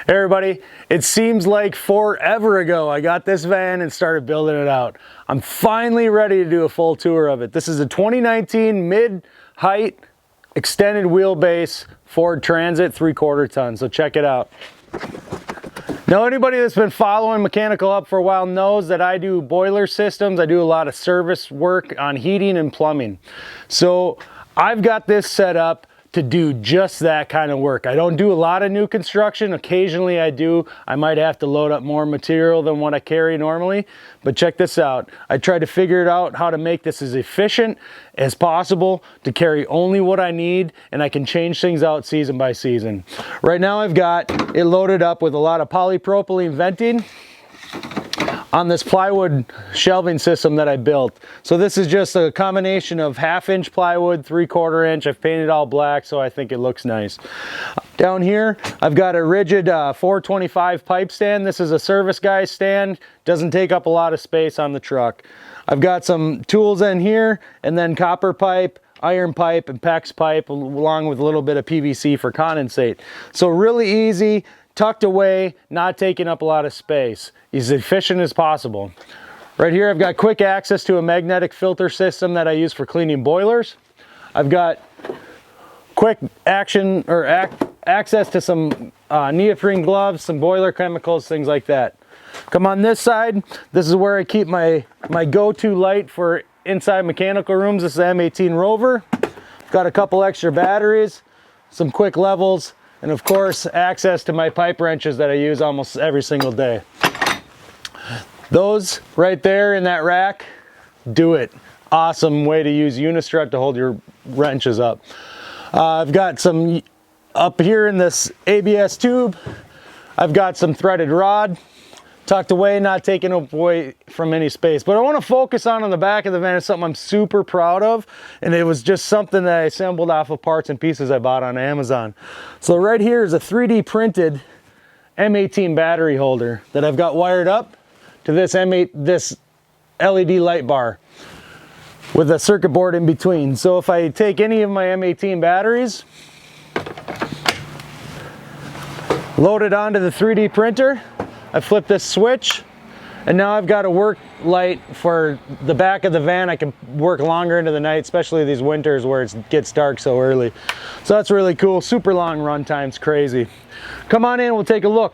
Hey everybody, it seems like forever ago I got this van and started building it out. I'm finally ready to do a full tour of it. This is a 2019 mid-height extended wheelbase Ford Transit 3/4 ton, so check it out. Now anybody that's been following Mechanical Up for a while knows that I do boiler systems. I do a lot of service work on heating and plumbing. So I've got this set up to do just that kind of work. I don't do a lot of new construction. Occasionally I do. I might have to load up more material than what I carry normally, but check this out. I tried to figure out how to make this as efficient as possible to carry only what I need, and I can change things out season by season. Right now I've got it loaded up with a lot of polypropylene venting on this plywood shelving system that I built. So this is just a combination of 1/2-inch plywood, 3/4 inch. I've painted all black so I think it looks nice. Down here I've got a rigid 425 pipe stand. This is a service guy stand. Doesn't take up a lot of space on the truck. I've got some tools in here, and then copper pipe, iron pipe, and PEX pipe, along with a little bit of PVC for condensate. So really easy, tucked away, not taking up a lot of space. As efficient as possible. Right here I've got quick access to a magnetic filter system that I use for cleaning boilers. I've got quick action or access to some neoprene gloves, some boiler chemicals, things like that. Come on this side, this is where I keep my go-to light for inside mechanical rooms. This is the M18 Rover. Got a couple extra batteries, some quick levels, and of course access to my pipe wrenches that I use almost every single day. Those right there in that rack do it. Awesome way to use Unistrut to hold your wrenches up. I've got some up here in this ABS tube. I've got some threaded rod tucked away, not taking away from any space. But I want to focus on the back of the van is something I'm super proud of, and it was just something that I assembled off of parts and pieces I bought on Amazon. So right here is a 3D printed M18 battery holder that I've got wired up to this this LED light bar with a circuit board in between. So if I take any of my M18 batteries, load it onto the 3D printer, I flip this switch, and now I've got a work light for the back of the van. I can work longer into the night, especially these winters where it gets dark so early. So that's really cool. Super long run times, crazy. Come on in, we'll take a look.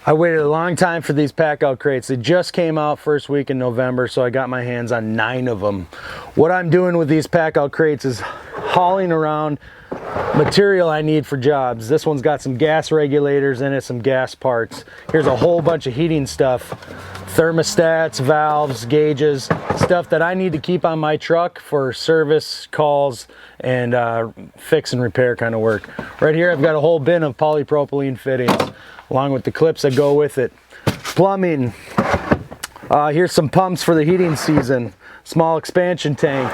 I waited a long time for these Packout crates. They just came out first week in November, so I got my hands on 9 of them. What I'm doing with these Packout crates is hauling around material I need for jobs. This one's got some gas regulators in it, some gas parts. Here's a whole bunch of heating stuff. Thermostats, valves, gauges, stuff that I need to keep on my truck for service calls and fix and repair kind of work. Right here I've got a whole bin of polypropylene fittings, along with the clips that go with it. Plumbing. Here's some pumps for the heating season. Small expansion tank.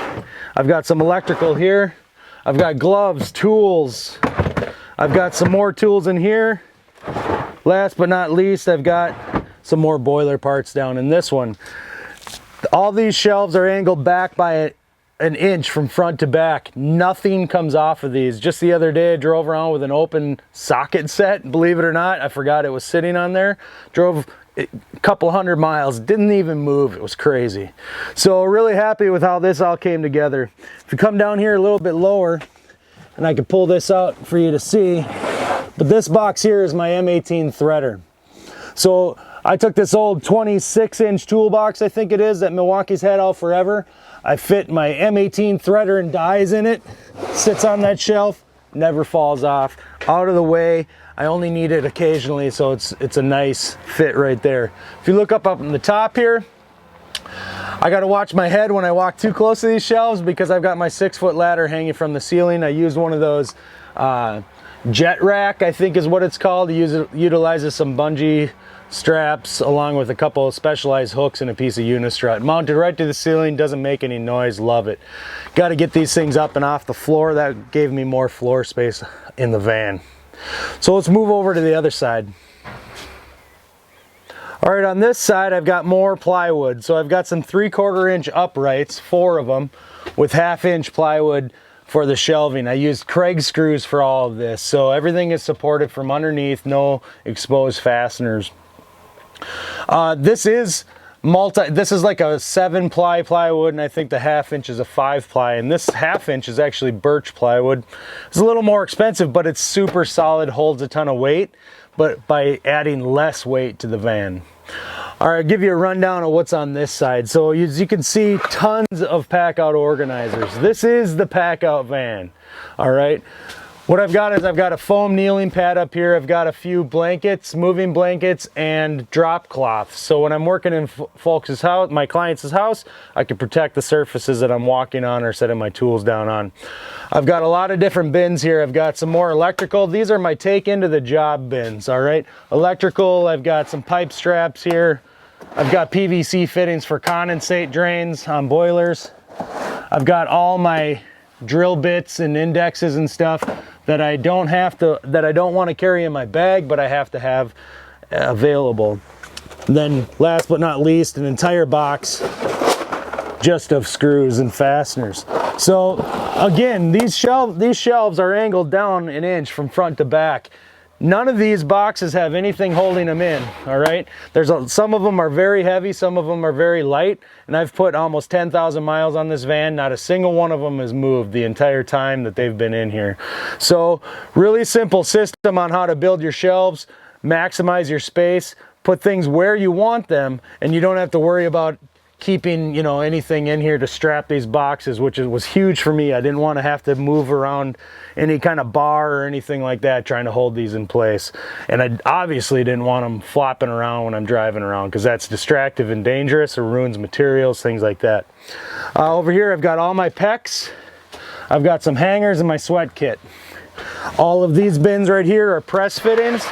I've got some electrical here. I've got gloves, tools. I've got some more tools in here. Last but not least, I've got some more boiler parts down in this one. All these shelves are angled back by an inch from front to back. Nothing comes off of these. Just the other day I drove around with an open socket set. Believe it or not, I forgot it was sitting on there. Drove a couple 100 miles, didn't even move. It was crazy. So really happy with how this all came together. If you come down here a little bit lower, and I can pull this out for you to see, but this box here is my M18 threader. So I took this old 26-inch toolbox, I think it is, that Milwaukee's had out forever. I fit my M18 threader and dies in it, sits on that shelf, never falls off, out of the way. I only need it occasionally, so it's a nice fit right there. If you look up in the top here, I got to watch my head when I walk too close to these shelves because I've got my 6-foot ladder hanging from the ceiling. I used one of those jet rack, I think is what it's called. It utilizes some bungee straps along with a couple of specialized hooks and a piece of Unistrut. Mounted right to the ceiling, doesn't make any noise, love it. Got to get these things up and off the floor. That gave me more floor space in the van. So let's move over to the other side. All right, on this side I've got more plywood. So I've got some 3/4 inch uprights, 4 of them, with 1/2 inch plywood for the shelving. I used Craig screws for all of this, so everything is supported from underneath, no exposed fasteners. This is like a 7-ply plywood, and I think the 1/2 inch is a 5-ply, and this 1/2 inch is actually birch plywood. It's a little more expensive, but it's super solid, holds a ton of weight, but by adding less weight to the van. All right, I'll give you a rundown of what's on this side. So as you can see, tons of Packout organizers. This is the Packout van. All right. What I've got is I've got a foam kneeling pad up here. I've got a few blankets, moving blankets, and drop cloths. So when I'm working in folks' house, my client's house, I can protect the surfaces that I'm walking on or setting my tools down on. I've got a lot of different bins here. I've got some more electrical. These are my take into the job bins, all right? Electrical, I've got some pipe straps here. I've got PVC fittings for condensate drains on boilers. I've got all my drill bits and indexes and stuff that I don't want to carry in my bag, but I have to have available. And then last but not least, an entire box just of screws and fasteners. So again, these shelves are angled down 1 inch from front to back. None of these boxes have anything holding them in, all right? Some of them are very heavy, some of them are very light, and I've put almost 10,000 miles on this van. Not a single one of them has moved the entire time that they've been in here. So really simple system on how to build your shelves, maximize your space, put things where you want them, and you don't have to worry about keeping, you know, anything in here to strap these boxes, which was huge for me. I didn't want to have to move around any kind of bar or anything like that trying to hold these in place. And I obviously didn't want them flopping around when I'm driving around, because that's distractive and dangerous or ruins materials, things like that. Over here I've got all my pecs. I've got some hangers and my sweat kit. All of these bins right here are press fittings.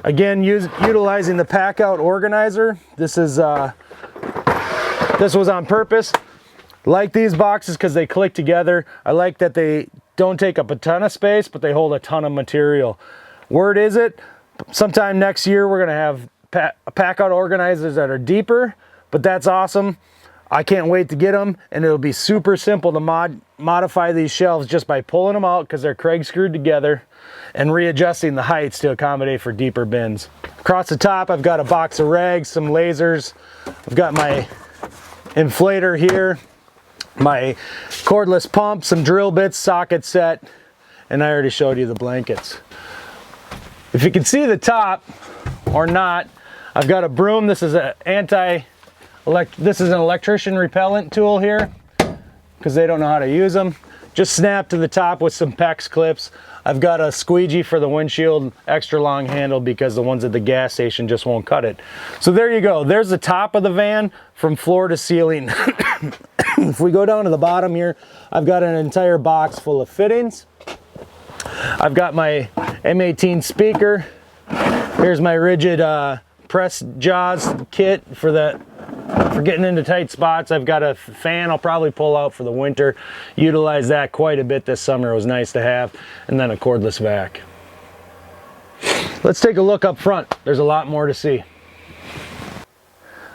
Again, utilizing the Packout organizer. This was on purpose. Like these boxes because they click together. I like that they don't take up a ton of space, but they hold a ton of material. Word is it, sometime next year we're gonna have Packout organizers that are deeper, but that's awesome. I can't wait to get them, and it'll be super simple to modify these shelves just by pulling them out because they're Craig screwed together and readjusting the heights to accommodate for deeper bins. Across the top, I've got a box of rags, some lasers. I've got my inflator here, my cordless pump, some drill bits, socket set, and I already showed you the blankets. If you can see the top or not, I've got a broom. This is an electrician repellent tool here because they don't know how to use them. Just snap to the top with some PEX clips. I've got a squeegee for the windshield, extra long handle because the ones at the gas station just won't cut it. So there you go. There's the top of the van from floor to ceiling. If we go down to the bottom here, I've got an entire box full of fittings. I've got my M18 speaker. Here's my rigid press jaws kit for getting into tight spots. I've got a fan I'll probably pull out for the winter. Utilize that quite a bit this summer. It was nice to have. And then a cordless vac. Let's take a look up front. There's a lot more to see.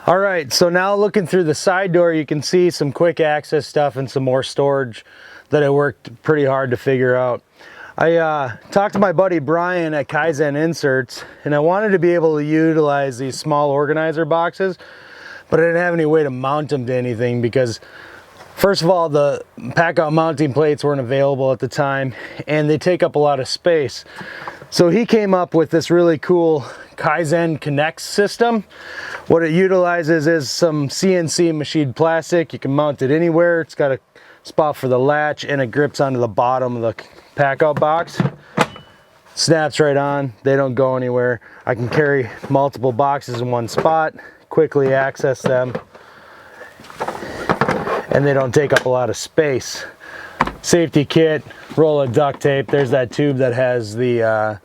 All right, so now looking through the side door, you can see some quick access stuff and some more storage that I worked pretty hard to figure out. I talked to my buddy Brian at Kaizen Inserts, and I wanted to be able to utilize these small organizer boxes, but I didn't have any way to mount them to anything because, first of all, the Packout mounting plates weren't available at the time, and they take up a lot of space. So he came up with this really cool Kaizen Connect system. What it utilizes is some CNC machined plastic. You can mount it anywhere. It's got a spot for the latch, and it grips onto the bottom of the Packout box. Snaps right on. They don't go anywhere. I can carry multiple boxes in one spot, quickly access them, and they don't take up a lot of space. Safety kit, roll of duct tape. There's that tube that has the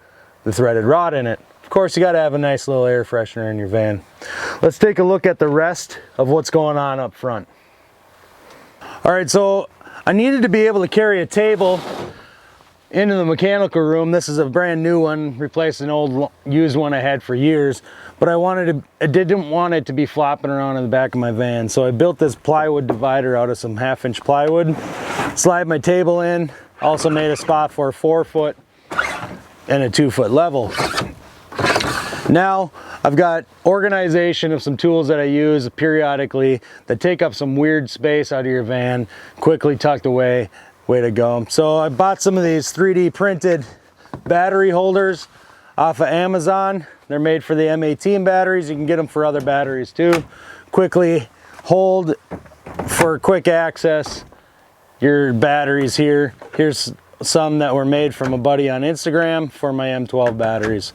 threaded rod in it. Of course, you got to have a nice little air freshener in your van. Let's take a look at the rest of what's going on up front. All right, so I needed to be able to carry a table into the mechanical room. This is a brand new one, replaced an old used one I had for years, but I didn't want it to be flopping around in the back of my van. So I built this plywood divider out of some 1/2 inch plywood, slide my table in, Also made a spot for a 4-foot and a 2-foot level. Now I've got organization of some tools that I use periodically that take up some weird space out of your van, quickly tucked away. Way to go. So I bought some of these 3D printed battery holders off of Amazon. They're made for the M18 batteries. You can get them for other batteries too. Quickly hold for quick access your batteries here. Here's some that were made from a buddy on Instagram for my M12 batteries.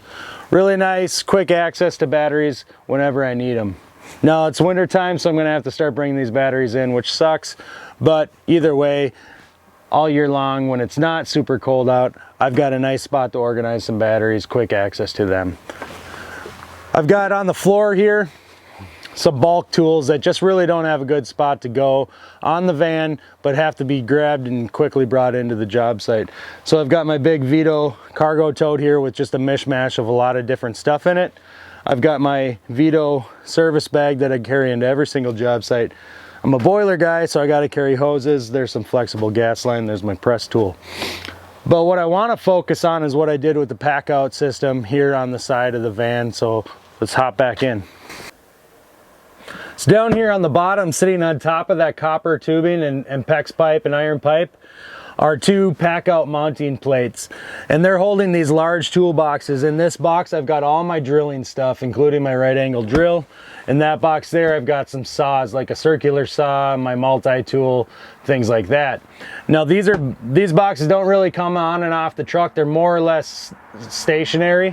Really nice, quick access to batteries whenever I need them. Now it's winter time, so I'm gonna have to start bringing these batteries in, which sucks, but either way, all year long when it's not super cold out, I've got a nice spot to organize some batteries, quick access to them. I've got on the floor here some bulk tools that just really don't have a good spot to go on the van, but have to be grabbed and quickly brought into the job site. So I've got my big Vito cargo tote here with just a mishmash of a lot of different stuff in it. I've got my Vito service bag that I carry into every single job site. I'm a boiler guy, so I got to carry hoses. There's some flexible gas line. There's my press tool. But what I want to focus on is what I did with the Packout system here on the side of the van. So let's hop back in. So down here on the bottom, sitting on top of that copper tubing and PEX pipe and iron pipe, are 2 Packout mounting plates, and they're holding these large toolboxes. In this box I've got all my drilling stuff, including my right angle drill. In that box there I've got some saws, like a circular saw, my multi-tool, things like that. Now these boxes don't really come on and off the truck. They're more or less stationary,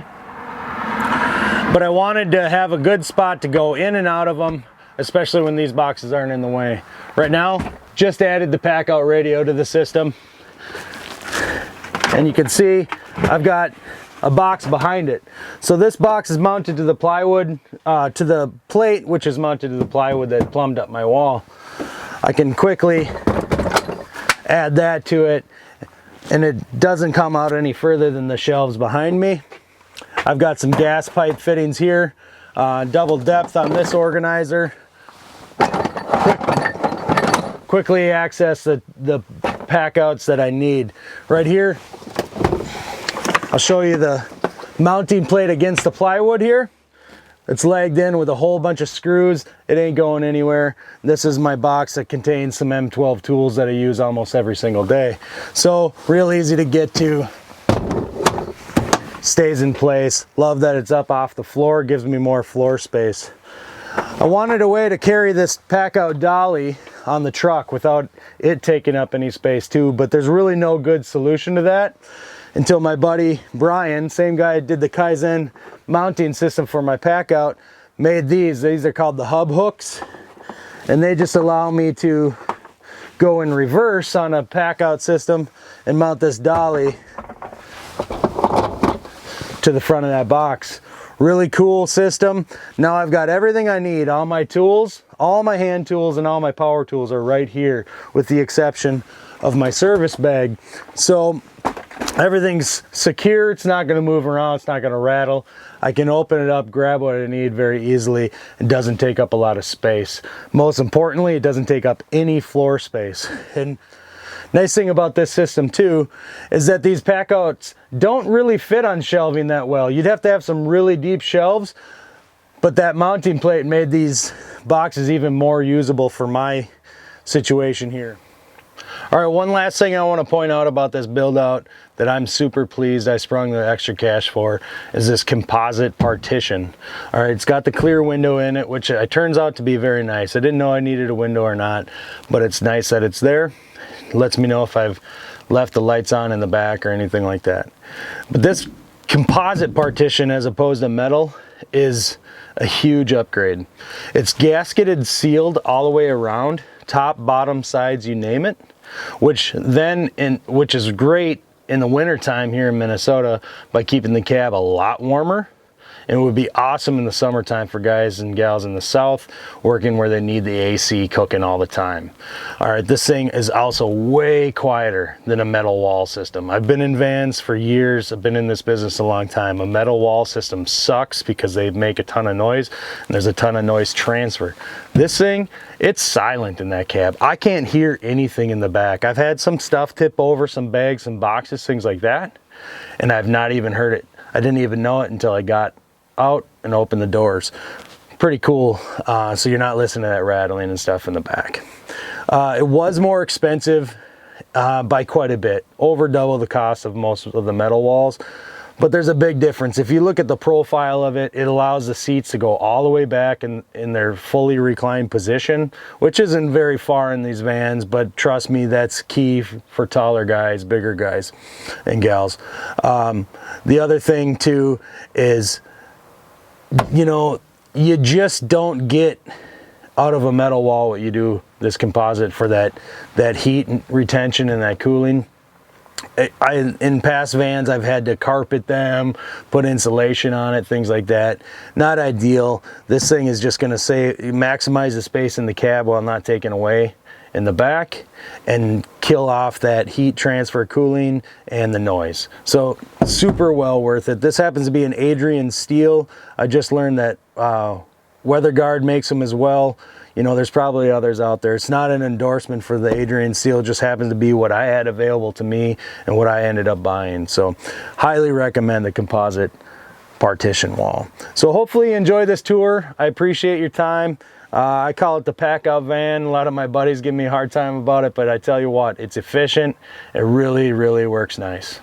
but I wanted to have a good spot to go in and out of them, especially when these boxes aren't in the way. Right now, just added the Packout radio to the system. And you can see I've got a box behind it. So this box is mounted to the plywood, to the plate, which is mounted to the plywood that plumbed up my wall. I can quickly add that to it, and it doesn't come out any further than the shelves behind me. I've got some gas pipe fittings here, double depth on this organizer. Quickly access the Packouts that I need. Right here, I'll show you the mounting plate against the plywood here. It's legged in with a whole bunch of screws. It ain't going anywhere. This is my box that contains some M12 tools that I use almost every single day. So real easy to get to. Stays in place. Love that it's up off the floor. Gives me more floor space. I wanted a way to carry this Packout dolly on the truck without it taking up any space too, but there's really no good solution to that until my buddy Brian, same guy that did the Kaizen mounting system for my Packout, made these. These are called the hub hooks, and they just allow me to go in reverse on a Packout system and mount this dolly to the front of that box. Really cool system. Now I've got everything I need. All my tools, all my hand tools, and all my power tools are right here, with the exception of my service bag. So everything's secure. It's not going to move around. It's not going to rattle. I can open it up, grab what I need very easily. It doesn't take up a lot of space. Most importantly, it doesn't take up any floor space. And nice thing about this system too is that these Packouts don't really fit on shelving that well. You'd have to have some really deep shelves, but that mounting plate made these boxes even more usable for my situation here. All right, one last thing I want to point out about this build out that I'm super pleased I sprung the extra cash for is this composite partition. All right, it's got the clear window in it, which it turns out to be very nice. I didn't know I needed a window or not, but it's nice that it's there. It lets me know if I've left the lights on in the back or anything like that. But this composite partition, as opposed to metal, is a huge upgrade. It's gasketed, sealed all the way around, top, bottom, sides, you name it, which is great in the winter time here in Minnesota by keeping the cab a lot warmer and it would be awesome in the summertime for guys and gals in the South working where they need the AC cooking all the time. All right, this thing is also way quieter than a metal wall system. I've been in vans for years. I've been in this business a long time. A metal wall system sucks because they make a ton of noise and there's a ton of noise transfer. This thing, it's silent in that cab. I can't hear anything in the back. I've had some stuff tip over, some bags, some boxes, things like that, and I've not even heard it. I didn't even know it until I got out and opened the doors. Pretty cool. So you're not listening to that rattling and stuff in the back. It was more expensive by quite a bit, over double the cost of most of the metal walls. But there's a big difference. If you look at the profile of it, it allows the seats to go all the way back in their fully reclined position, which isn't very far in these vans, but trust me, that's key for taller guys, bigger guys and gals. The other thing too is, you know, you just don't get out of a metal wall what you do this composite for that heat retention and that cooling. In past vans, I've had to carpet them, put insulation on it, things like that. Not ideal. This thing is just going to maximize the space in the cab while not taking away in the back and kill off that heat transfer, cooling, and the noise. So super well worth it. This happens to be an Adrian steel. I just learned that WeatherGuard makes them as well. You know, there's probably others out there. It's not an endorsement for the Adrian steel. It just happens to be what I had available to me and what I ended up buying. So highly recommend the composite partition wall. So hopefully you enjoy this tour. I appreciate your time. I call it the Packout van. A lot of my buddies give me a hard time about it, but I tell you what, it's efficient. It really, really works nice.